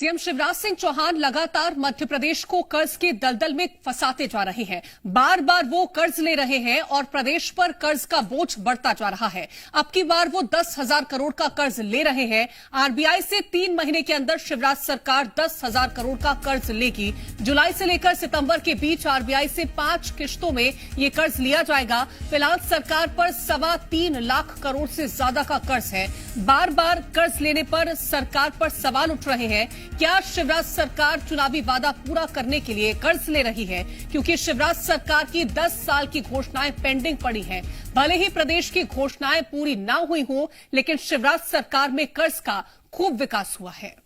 CM Shivraj Singh Chauhan लगातार मध्य प्रदेश को कर्ज के दलदल में फंसाते जा रहे हैं। बार बार वो कर्ज ले रहे हैं और प्रदेश पर कर्ज का बोझ बढ़ता जा रहा है। अब की बार वो 10,000 करोड़ का कर्ज ले रहे हैं। आरबीआई से 3 महीने के अंदर शिवराज सरकार 10,000 करोड़ का कर्ज लेगी। जुलाई से लेकर सितंबर के बीच आरबीआई से 5 किश्तों में ये कर्ज लिया जाएगा। फिलहाल सरकार पर 3.25 लाख करोड़ से ज्यादा का कर्ज है। बार बार कर्ज लेने पर सरकार पर सवाल उठ रहे हैं, क्या शिवराज सरकार चुनावी वादा पूरा करने के लिए कर्ज ले रही है? क्योंकि शिवराज सरकार की 10 साल की घोषणाएं पेंडिंग पड़ी हैं। भले ही प्रदेश की घोषणाएं पूरी ना हुई हों, लेकिन शिवराज सरकार में कर्ज का खूब विकास हुआ है।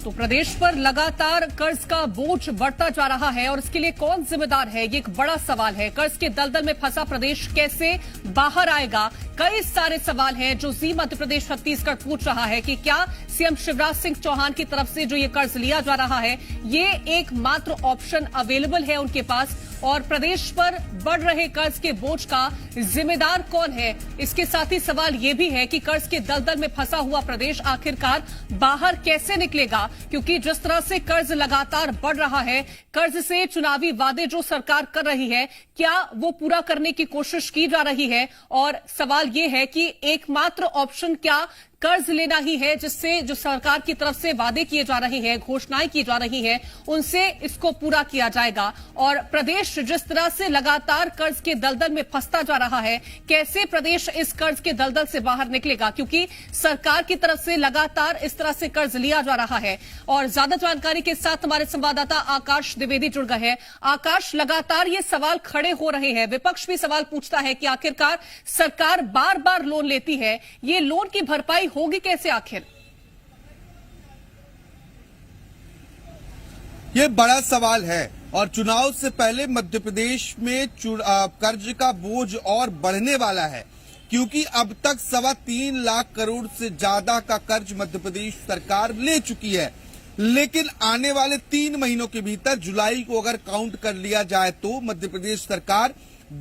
तो प्रदेश पर लगातार कर्ज का बोझ बढ़ता जा रहा है और इसके लिए कौन जिम्मेदार है, ये एक बड़ा सवाल है। कर्ज के दलदल में फंसा प्रदेश कैसे बाहर आएगा? कई सारे सवाल हैं जो जी मध्य प्रदेश छत्तीसगढ़ पूछ रहा है कि क्या सीएम शिवराज सिंह चौहान की तरफ से जो ये कर्ज लिया जा रहा है, ये एकमात्र ऑप्शन अवेलेबल है उनके पास, और प्रदेश पर बढ़ रहे कर्ज के बोझ का जिम्मेदार कौन है? इसके साथ ही सवाल यह भी है कि कर्ज के दलदल में फंसा हुआ प्रदेश आखिरकार बाहर कैसे निकलेगा? क्योंकि जिस तरह से कर्ज लगातार बढ़ रहा है, कर्ज से चुनावी वादे जो सरकार कर रही है, क्या वो पूरा करने की कोशिश की जा रही है? और सवाल यह है कि एकमात्र ऑप्शन क्या कर्ज लेना ही है, जिससे जो सरकार की तरफ से वादे किए जा रहे हैं, घोषणाएं की जा रही हैं, उनसे इसको पूरा किया जाएगा? और प्रदेश जिस तरह से लगातार कर्ज के दलदल में फंसता जा रहा है, कैसे प्रदेश इस कर्ज के दलदल से बाहर निकलेगा? क्योंकि सरकार की तरफ से लगातार इस तरह से कर्ज लिया जा रहा है। और ज्यादा जानकारी के साथ हमारे संवाददाता आकाश द्विवेदी जुड़ गए हैं। आकाश, लगातार ये सवाल खड़े हो रहे हैं, विपक्ष भी सवाल पूछता है कि आखिरकार सरकार बार बार लोन लेती है, ये लोन की भरपाई होगी कैसे आखिर? ये बड़ा सवाल है और चुनाव से पहले मध्य प्रदेश में कर्ज का बोझ और बढ़ने वाला है, क्योंकि अब तक 3.25 लाख करोड़ से ज्यादा का कर्ज मध्य प्रदेश सरकार ले चुकी है। लेकिन आने वाले 3 महीनों के भीतर, जुलाई को अगर काउंट कर लिया जाए, तो मध्य प्रदेश सरकार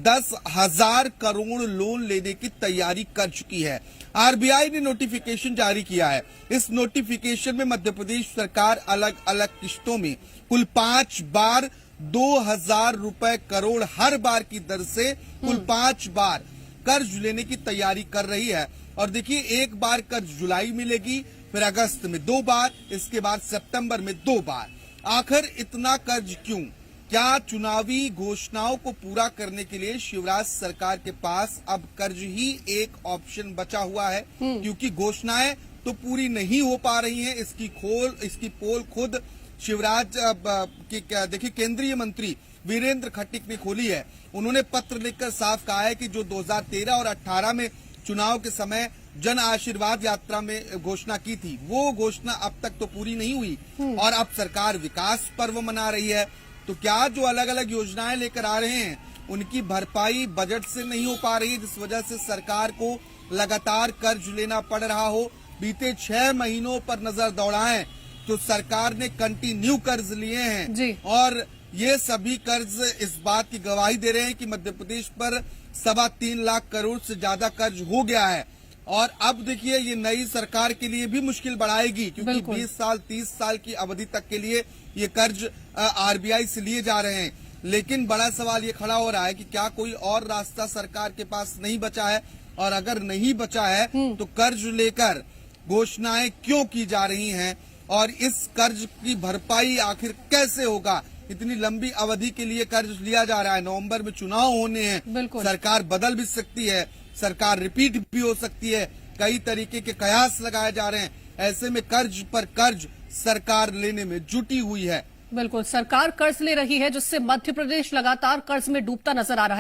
10,000 करोड़ लोन लेने की तैयारी कर चुकी है। आरबीआई ने नोटिफिकेशन जारी किया है। इस नोटिफिकेशन में मध्य प्रदेश सरकार अलग अलग किश्तों में कुल 5 बार 2,000 रुपए करोड़ हर बार की दर से कुल 5 बार कर्ज लेने की तैयारी कर रही है। और देखिए, एक बार कर्ज जुलाई में लेगी, फिर अगस्त में 2 बार, इसके बाद सितंबर में 2 बार। आखिर इतना कर्ज क्यों? क्या चुनावी घोषणाओं को पूरा करने के लिए शिवराज सरकार के पास अब कर्ज ही एक ऑप्शन बचा हुआ है? क्योंकि घोषणाएं तो पूरी नहीं हो पा रही हैं। इसकी पोल खुद शिवराज देखिए, केंद्रीय मंत्री वीरेंद्र खट्टिक ने खोली है। उन्होंने पत्र लिखकर साफ कहा है कि जो 2013 और 18 में चुनाव के समय जन आशीर्वाद यात्रा में घोषणा की थी, वो घोषणा अब तक तो पूरी नहीं हुई और अब सरकार विकास पर्व मना रही है। तो क्या जो अलग अलग योजनाएं लेकर आ रहे हैं, उनकी भरपाई बजट से नहीं हो पा रही, जिस वजह से सरकार को लगातार कर्ज लेना पड़ रहा हो? बीते 6 महीनों पर नजर दौड़ाएं तो सरकार ने कंटिन्यू कर्ज लिए हैं जी। और ये सभी कर्ज इस बात की गवाही दे रहे हैं कि मध्य प्रदेश पर 3.25 लाख करोड़ से ज्यादा कर्ज हो गया है। और अब देखिए, ये नई सरकार के लिए भी मुश्किल बढ़ाएगी, क्योंकि 20 साल 30 साल की अवधि तक के लिए ये कर्ज आरबीआई से लिए जा रहे हैं। लेकिन बड़ा सवाल ये खड़ा हो रहा है कि क्या कोई और रास्ता सरकार के पास नहीं बचा है? और अगर नहीं बचा है तो कर्ज लेकर घोषणाएं क्यों की जा रही हैं? और इस कर्ज की भरपाई आखिर कैसे होगा? इतनी लंबी अवधि के लिए कर्ज लिया जा रहा है। नवंबर में चुनाव होने हैं, सरकार बदल भी सकती है, सरकार रिपीट भी हो सकती है, कई तरीके के कयास लगाए जा रहे हैं। ऐसे में कर्ज पर कर्ज सरकार लेने में जुटी हुई है। बिल्कुल, सरकार कर्ज ले रही है, जिससे मध्य प्रदेश लगातार कर्ज में डूबता नजर आ रहा है।